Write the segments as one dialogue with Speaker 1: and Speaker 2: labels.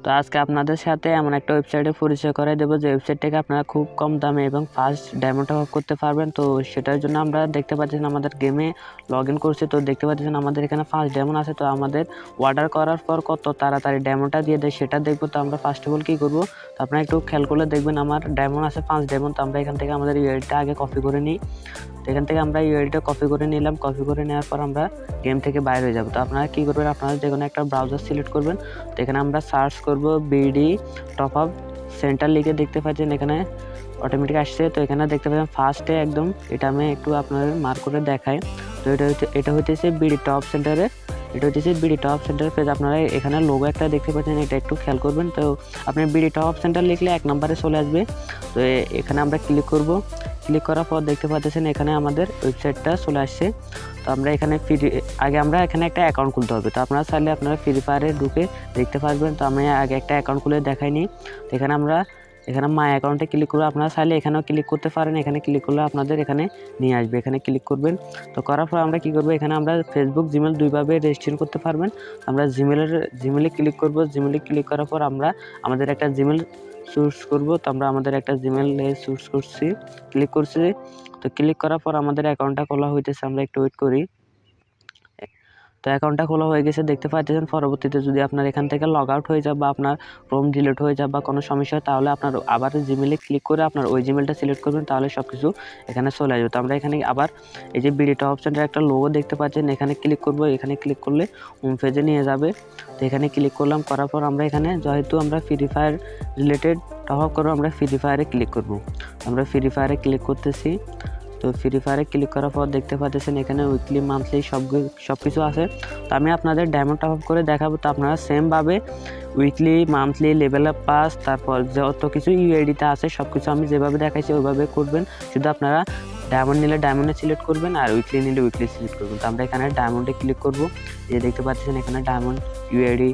Speaker 1: তো আজকে আপনাদের সাথে এমন একটা ওয়েবসাইটে পরিচয় করাই দেবো যে ওয়েবসাইট থেকে আপনারা খুব কম দামে এবং ফাস্ট ডায়মন্ড টপ আপ করতে পারবেন। তো সেটার জন্য আমরা দেখতে পাচ্ছেন আমাদের গেমে লগ ইন করছি। তো দেখতে পাচ্ছেন আমাদের এখানে ফার্স্ট ডায়মন্ড আছে। তো আমাদের অর্ডার করার পর কত তাড়াতাড়ি ডায়মন্ডটা দিয়ে দেয় সেটা দেখবো। তো আমরা ফার্স্ট অফ অল কী করবো, তো আপনারা একটু খেয়াল করলে দেখবেন আমার ডায়মন্ড আছে 5 ডায়মন্ড। তো আমরা এখান থেকে আমাদের ইউআইডিটা আগে কপি করে নিই। তো এখান থেকে আমরা ইউআইডিটা কপি করে নিলাম। কপি করে নেওয়ার পর আমরা গেম থেকে বাইরে হয়ে যাবো। তো আপনারা কী করবেন, আপনারা যে কোনো একটা ব্রাউজার সিলেক্ট করবেন। তো এখানে আমরা সার্চ করব বিডি টপ আপ সেন্টার লিখে দেখতে পাচ্ছেন এখানে অটোমেটিক আসছে। তো এখানে দেখতে পাচ্ছেন ফার্স্টে একদম এটা আমি একটু আপনাদের মার্ক করে দেখাই। তো এটা হইতেছে বিডি টপ সেন্টারে, এটা হচ্ছে বিডি টপ সেন্টার পেজ। আপনারা এখানে লোগো একটা দেখতে পাচ্ছেন, এটা একটু খেয়াল করবেন। তো আপনি বিডি টপ সেন্টার লিখলে 1 নম্বরে চলে আসবে। তো এখানে আমরা ক্লিক করব। ক্লিক করার পর দেখতে পাচ্ছেন এখানে আমাদের ওয়েবসাইটটা চলে আসছে। তো আমরা এখানে আগে আমরা এখানে একটা অ্যাকাউন্ট খুলতে হবে। তো আপনারা চাইলে আপনারা ফ্রি ফায়ারে ঢুকে দেখতে পারবেন। তো আমি আগে একটা অ্যাকাউন্ট খুলে দেখাইনি। তো এখানে আমরা মাই অ্যাকাউন্টে ক্লিক করে আপনারা চাইলে এখানেও ক্লিক করতে পারেন। এখানে ক্লিক করলে আপনাদের এখানে নিয়ে আসবে, এখানে ক্লিক করবেন। তো করার পর আমরা কী করবো, এখানে আমরা ফেসবুক জিমেল দুইভাবে রেজিস্ট্রেশন করতে পারবেন। আমরা জিমেলে ক্লিক করব। জিমেলে ক্লিক করার পর আমরা আমাদের একটা জিমেল চুজ করব। তো আমরা আমাদের একটা জিমেল চুজ করছি, ক্লিক করছি। তো ক্লিক করার পর আমাদের অ্যাকাউন্টটা খোলা হইতেছে, আমরা একটু ওয়েট করি। তো অ্যাকাউন্টটা খোলা হয়ে গেছে দেখতে পাচ্ছেন। পরবর্তীতে যদি আপনার এখান থেকে লগ আউট হয়ে যায় বা আপনার ক্রোম ডিলিট হয়ে যায় বা কোনো সমস্যা হয়, তাহলে আপনার আবার জিমেলে ক্লিক করে আপনার ওই জিমেলটা সিলেক্ট করবেন, তাহলে সব কিছু এখানে চলে আসবে। তো আমরা এখানে আবার এই যে বিডি টপ সেন্টার একটা লোগো দেখতে পাচ্ছেন, এখানে ক্লিক করব। এখানে ক্লিক করলে হোম পেজে নিয়ে যাবে। তো এখানে ক্লিক করলাম, করার পর আমরা এখানে যেহেতু আমরা free fire related top up করবো, আমরা ফ্রি ফায়ারে ক্লিক করব। আমরা ফ্রি ফায়ারে ক্লিক করতেছি। তো ফ্রি ফায়ারে ক্লিক করার পর দেখতে পাচ্ছেন এখানে উইকলি মান্থলি সব কিছু আছে। তো আমি আপনাদের ডায়মন্ড টপ আপ করে দেখাবো। তো আপনারা সেমভাবে weekly monthly level up pass তারপর যত কিছু ইউআইডিতে আছে সব কিছু আমি যেভাবে দেখাইছি ওইভাবে করবেন। শুধু আপনারা ডায়মন্ড নিলে ডায়মন্ডে সিলেক্ট করবেন আর উইকলি নিলে উইকলি সিলেক্ট করবেন। তো আমরা এখানে ডায়মন্ডে ক্লিক করব। এই দেখতে পাচ্ছেন এখানে ডায়মন্ড ইউআইডি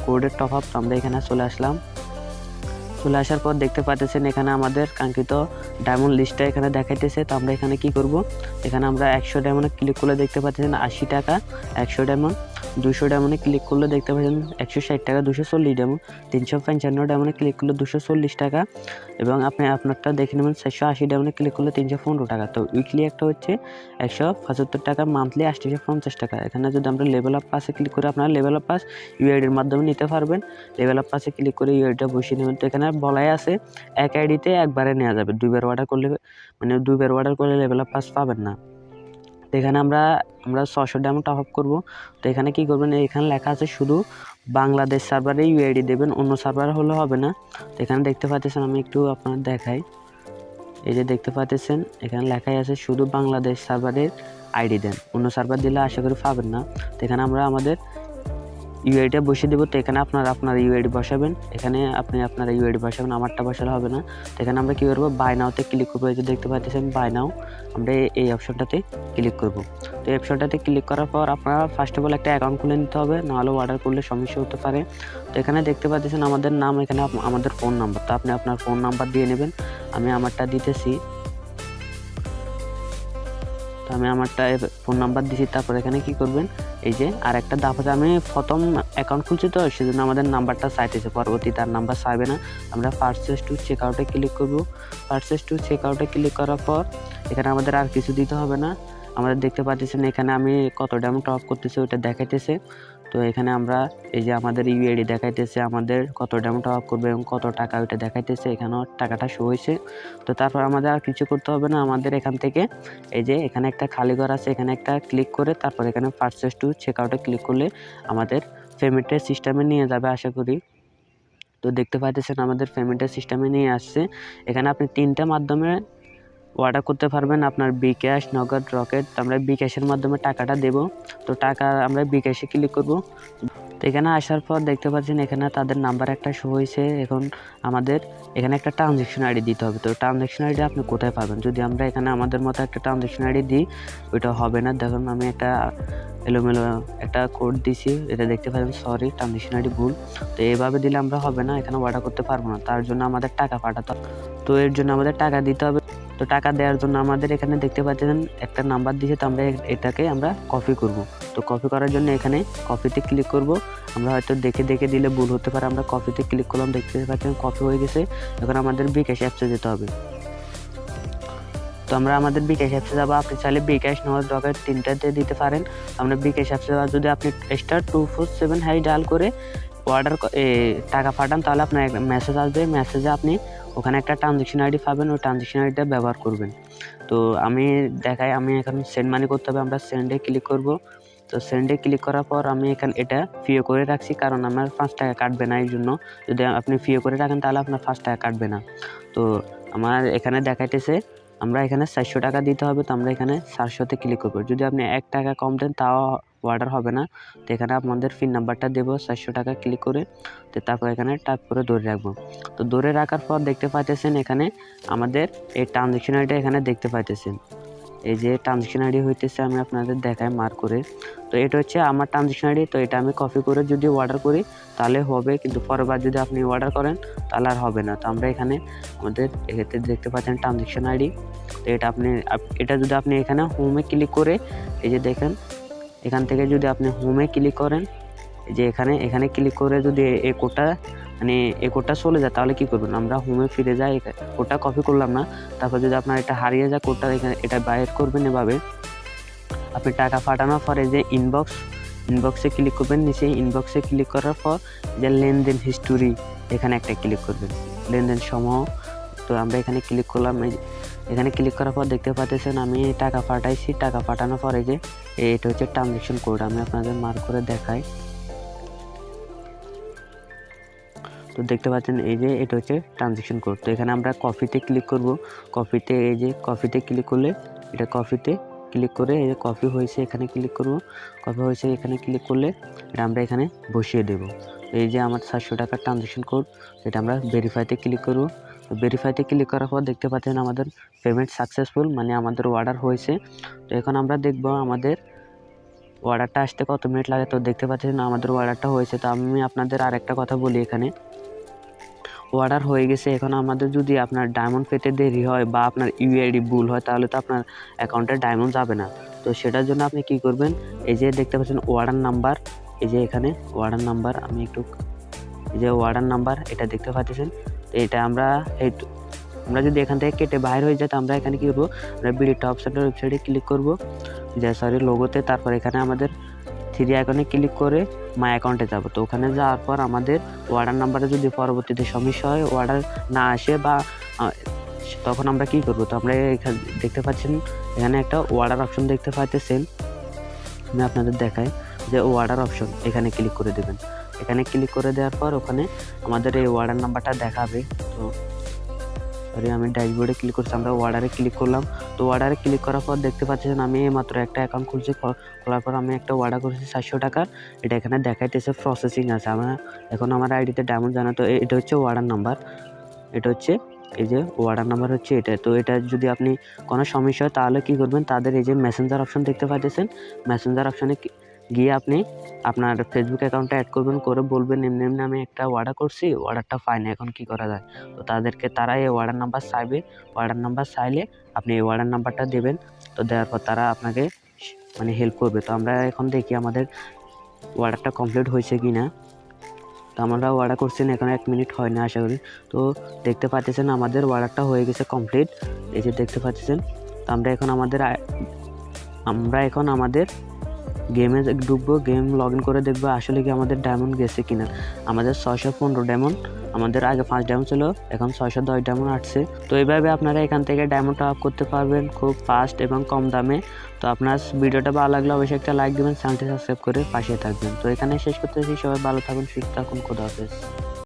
Speaker 1: কোডের টপ আপ। তো আমরা এখানে চলে আসলাম। চলে আসার পর দেখতে পাচ্ছেন এখানে আমাদের কাঙ্ক্ষিত ডায়মন্ড লিস্টটা এখানে দেখাইতেছে। তো আমরা এখানে কি করব, এখানে আমরা 100 ডায়মন্ডে ক্লিক করলে দেখতে পাচ্ছেন 80 টাকা 100 ডায়মন্ড। 200 ডায়মন্ডে ক্লিক করলে দেখতে পাচ্ছেন 160 টাকা 240 ডায়মন্ড। 355 ডায়মন্ডে ক্লিক করলে 240 টাকা এবং আপনি আপনারটা দেখে নেবেন 480 ডায়মন্ডে ক্লিক করলে 315 টাকা। তো উইকলি একটা হচ্ছে 175 টাকা, মান্থলি 850 টাকা। এখানে যদি আমরা লেভেল আপ পাসে ক্লিক করে আপনারা লেভেল আপ পাস ইউআইডির মাধ্যমে নিতে পারবেন। লেভেল আপ পাসে ক্লিক করে ইউআইডিটা বসিয়ে নেবেন। তো এখানে বলাই আছে এক আইডিতে একবারে নেওয়া যাবে, দুইবার অর্ডার করলে লেভেল আপ পাস পাবেন না। তো এখানে আমরা 600 ডায়মন্ড টপ আপ করবো। তো এখানে কি করবেন, এখানে লেখা আছে শুধু বাংলাদেশ সার্ভারে ইউআইডি দেবেন, অন্য সার্ভার হলে হবে না। তো এখানে দেখতে পাচ্ছেন, আমি একটু আপনার দেখাই। এই যে দেখতে পাচ্ছেন এখানে লেখাই আছে শুধু বাংলাদেশ সার্ভারের আইডি দেন, অন্য সার্ভার দিলে আশা করি পাবেন না। তো এখানে আমরা আমাদের ইউআইডিটা বসিয়ে দেবো। তো এখানে আপনার ইউআইডি বসাবেন, এখানে আপনার ইউআইডি বসাবেন, আমারটা বসালে হবে না। তো এখানে আমরা কী করবো, বাই নাওতে ক্লিক করবো। এই যে দেখতে পাচ্ছেন বাই নাও, আমরা এই অপশনটাতে ক্লিক করব। তো এই অপশনটাতে ক্লিক করার পর আপনারা ফার্স্ট অফ অল একটা অ্যাকাউন্ট খুলে নিতে হবে, নাহলে অর্ডার করলে সমস্যা হতে পারে। তো এখানে দেখতে পাচ্ছেন আমাদের নাম, এখানে আমাদের ফোন নাম্বার। তো আপনি আপনার ফোন নাম্বার দিয়ে নেবেন, আমি আমারটা দিতেছি। তো আমি আমারটা ফোন নাম্বার দিছি। তারপর এখানে কি করবেন, এই যে আর একটা ধাপ আছে, আমি প্রথম অ্যাকাউন্ট খুলছি তো সেজন্য আমাদের নাম্বারটা চাইতেছে, পরবর্তী তার নাম্বার চাইবে না। আমরা পারচেজ টু চেক আউটে ক্লিক করব। পারচেজ টু চেক আউটে ক্লিক করার পর এখানে আমাদের আর কিছু দিতে হবে না। আমাদের দেখতে পাচ্ছেন এখানে আমি কত ডায়মন্ড টপ আপ করতেছি ওটা দেখাইতেছে। তো এখানে আমরা এই যে আমাদের ইউআইডি দেখাইতেছে, আমাদের কত ডায়মন্ড টপ আপ করবে এবং কত টাকা ওইটা দেখাইতেছে, এখানেও টাকাটা শো হয়েছে। তো তারপর আমাদের আর কিছু করতে হবে না। আমাদের এখান থেকে এই যে এখানে একটা খালি ঘর আছে, এখানে একটা ক্লিক করে তারপর এখানে পারচেজ টু চেক আউটে ক্লিক করলে আমাদের পেমেন্টের সিস্টেমে নিয়ে যাবে আশা করি। তো দেখতে পাচ্ছেন আমাদের পেমেন্টের সিস্টেমে নিয়ে আসছে। এখানে আপনি 3টা মাধ্যমে অর্ডার করতে পারবেন, আপনার বিকাশ, নগদ, রকেট। তো আমরা বিকাশের মাধ্যমে টাকাটা দেব। তো টাকা আমরা বিকাশে ক্লিক করব। তো এখানে আসার পর দেখতে পাচ্ছেন এখানে তাদের নাম্বার একটা শো হয়েছে। এখন আমাদের এখানে একটা ট্রানজ্যাকশন আইডি দিতে হবে। তো ট্রানজ্যাকশন আইডি আপনি কোথায় পাবেন, যদি আমরা এখানে আমাদের মতো একটা ট্রানজ্যাকশন আইডি দিই ওইটা হবে না। দেখুন আমি একটা এলোমেলো একটা কোড দিছি, এটা দেখতে পাচ্ছেন, সরি ট্রানজ্যাকশন আইডি ভুল। তো এইভাবে দিলে আমরা হবে না, এখানে অর্ডার করতে পারবো না। তার জন্য আমাদের টাকা পাঠাতে হবে। তো এর জন্য আমাদের টাকা দিতে হবে। তো তো টাকা দেওয়ার জন্য আমাদের এখানে দেখতে পাচ্ছেন একটা নাম্বার দিয়েছে, তো আমরা এটাকে আমরা কপি করব। তো কপি করার জন্য এখানে কপিতে ক্লিক করব। আমরা হয়তো দেখে দিলে ভুল হতে পারে, আমরা কপিতে ক্লিক করলাম, দেখতে পাচ্ছেন কপি হয়ে গেছে। এখন আমাদের বিকাশ অ্যাপসে যেতে হবে। তো আমরা আমাদের বিকাশ অ্যাপসে যাবো। আপনি চাইলে বিকাশ নেওয়ার দরকার 3টাতে দিতে পারেন। আমরা বিকাশ অ্যাপসে যাওয়া, যদি আপনি *247# ডায়াল করে অর্ডার টাকা পাঠান, তাহলে আপনার একটা মেসেজ আসবে। মেসেজে আপনি ওখানে একটা ট্রানজ্যাকশন আইডি পাবেন, ওই ট্রানজ্যাকশন আইডিটা ব্যবহার করবেন। তো আমি দেখাই, আমি এখন সেন্ড মানি করতে হবে, আমরা সেন্ডে ক্লিক করব। তো সেন্ডে ক্লিক করার পর আমি এখানে এটা ফিও করে রাখছি, কারণ আমার 5 টাকা কাটবে না। এই জন্য যদি আপনি ফিও করে রাখেন তাহলে আপনার 5 টাকা কাটবে না। তো আমার এখানে দেখাইতেছে আমরা এখানে 400 টাকা দিতে হবে। তো আমরা এখানে 400-তে ক্লিক করব। যদি আপনি 1 টাকা কম দেন তাও অর্ডার হবে না। তো এখানে আপনাদের পিন নাম্বারটা দেবো, 400 টাকা ক্লিক করে। তো তারপর এখানে টাইপ করে ধরে রাখবো। তো ধরে রাখার পর দেখতে পাইতেছেন এখানে আমাদের এই ট্রানজ্যাকশন আইডি এখানে দেখতে পাইতেছেন। এই যে ট্রানজ্যাকশন আইডি হইতেছে, আমি আপনাদের দেখাই মার্ক করে। তো এটা হচ্ছে আমার ট্রানজ্যাকশন আইডি। তো এটা আমি কপি করে যদি অর্ডার করি তাহলে হবে, কিন্তু পরেরবার যদি আপনি অর্ডার করেন তাহলে আর হবে না। তো আমরা এখানে আমাদের এক্ষেত্রে দেখতে পাচ্ছেন ট্রানজ্যাকশন আইডি। তো এটা যদি আপনি এখানে হোমে ক্লিক করে, এই যে দেখেন এখান থেকে যদি আপনি হোমে ক্লিক করেন, এই যে এখানে ক্লিক করে যদি এই কোডটা চলে যায় তাহলে কি করবেন, আমরা হোমে ফিরে যাই, কোডটা কপি করলাম না। তারপর যদি আপনার এটা হারিয়ে যায় কোডটা, এটা বাইর করবেন। এভাবে আপনি টাকা পাঠানোর পরে যে ইনবক্সে ক্লিক করবেন, নিচে ইনবক্সে ক্লিক করার পর যে লেনদেন হিস্টোরি এখানে একটা ক্লিক করবেন, লেনদেন সমূহ। তো আমরা এখানে ক্লিক করলাম। এখানে ক্লিক করার পর দেখতে পাচ্ছেন আমি টাকা পাঠাইছি। টাকা পাঠানোর পরে যে এটা হচ্ছে ট্রানজ্যাকশন কোড, আমি আপনাদের মার্ক করে দেখাই। তো দেখতে পাচ্ছেন এই যে এটা হচ্ছে ট্রানজ্যাকশন কোড। তো এখানে আমরা কপিতে ক্লিক করব। কপিতে এই যে কপিতে ক্লিক করলে এটা কপিতে ক্লিক করে এই যে কপি হয়েছে এখানে ক্লিক করব। কপি হয়েছে এখানে ক্লিক করলে এটা আমরা এখানে বসিয়ে দেব। এই যে আমার 400 টাকার ট্রানজ্যাকশন কোড, এটা আমরা ভেরিফাইতে ক্লিক করব। তো ভেরিফাইতে ক্লিক করার পর দেখতে পাচ্ছেন আমাদের পেমেন্ট সাকসেসফুল, মানে আমাদের অর্ডার হয়েছে। তো এখন আমরা দেখব আমাদের অর্ডারটা আসতে কত মিনিট লাগে। তো দেখতে পাচ্ছেন আমাদের অর্ডারটা হয়েছে। তো আমি আপনাদের আরেকটা কথা বলি, এখানে অর্ডার হয়ে গেছে। এখন আমাদের যদি আপনার ডায়মন্ড পেতে দেরি হয় বা আপনার ইউআইডি ভুল হয় তাহলে তো আপনার অ্যাকাউন্টে ডায়মন্ড যাবে না। তো সেটার জন্য আপনি কি করবেন, এই যে দেখতে পাচ্ছেন অর্ডার নাম্বার, এই যে এখানে অর্ডার নাম্বার, আমি একটু এই যে অর্ডার নাম্বার এটা দেখতে পাচ্ছেন। তো এটা আমরা যদি এখান থেকে কেটে বাইরে হয়ে যায়, তো আমরা এখানে কী করবো, আমরা বিডি টপ সেন্টার ওয়েবসাইটে ক্লিক করবো, লোগোতে। তারপর এখানে আমাদের 3 আইকনে ক্লিক করে মাই অ্যাকাউন্টে যাব। তো ওখানে যাওয়ার পর আমাদের অর্ডার নাম্বারে যদি পরবর্তীতে সমস্যা হয়, অর্ডার না আসে বা তখন আমরা কি করব, তো আমরা এখানে দেখতে পাচ্ছেন এখানে একটা অর্ডার অপশন দেখতে পাইতেছেন। আমি আপনাদের দেখাই যে অর্ডার অপশন, এখানে ক্লিক করে দেবেন। এখানে ক্লিক করে দেওয়ার পর ওখানে আমাদের এই অর্ডার নাম্বারটা দেখাবে। তো আমি ড্যাশবোর্ডে ক্লিক করছি, আমরা অর্ডারে ক্লিক করলাম। তো অর্ডারে ক্লিক করার পর দেখতে পাচ্ছেন আমি মাত্র একটা অ্যাকাউন্ট খুলছি। খোলার পর আমি একটা অর্ডার করেছি 400 টাকার। এটা এখানে দেখাইতেছে প্রসেসিং আছে। এখন আমার আইডিতে ডায়মন্ড জানা। তো এটা হচ্ছে অর্ডার নাম্বার, এটা হচ্ছে এই যে অর্ডার নাম্বার হচ্ছে এটা। তো এটা যদি আপনি কোনো সমস্যা হয় তাহলে কী করবেন, তাদের এই যে মেসেঞ্জার অপশন দেখতে পাচ্ছেন, মেসেঞ্জার অপশনে গিয়ে আপনি আপনার ফেসবুক অ্যাকাউন্টটা অ্যাড করবেন, করে বলবেন এমনি আমি একটা অর্ডার করছি, অর্ডারটা পাইনি, এখন কি করা যায়। তো তারা এই অর্ডার নাম্বার চাইবে। অর্ডার নাম্বার চাইলে আপনি এই অর্ডার নাম্বারটা দেবেন। তো দেওয়ার পর তারা আপনাকে হেল্প করবে। তো আমরা এখন দেখি আমাদের অর্ডারটা কমপ্লিট হয়েছে কি না। তো আমরা অর্ডার করছি না, এখন 1 মিনিট হয় না আশা করি। তো দেখতে পাচ্ছেন আমাদের অর্ডারটা হয়ে গেছে কমপ্লিট, এই যে দেখতে পাচ্ছেন। তো আমরা এখন আমাদের গেমে ঢুকবো, গেম লগ ইন করে দেখবো আসলে কি আমাদের ডায়মন্ড গেছে কিনা। আমাদের 615 ডায়মন্ড, আমাদের আগে 5 ডায়মন্ড ছিল, এখন 610 ডায়মন্ড আসছে। তো এইভাবে আপনারা এখান থেকে ডায়মন্ড টপ আপ করতে পারবেন খুব ফাস্ট এবং কম দামে। তো আপনার ভিডিওটা ভালো লাগলে অবশ্যই একটা লাইক দেবেন, চ্যানেলটি সাবস্ক্রাইব করে পাশে থাকবেন। তো এখানে শেষ করতেছি, সবাই ভালো থাকুন, সুস্থ থাকুন, খোদা হাফেজ।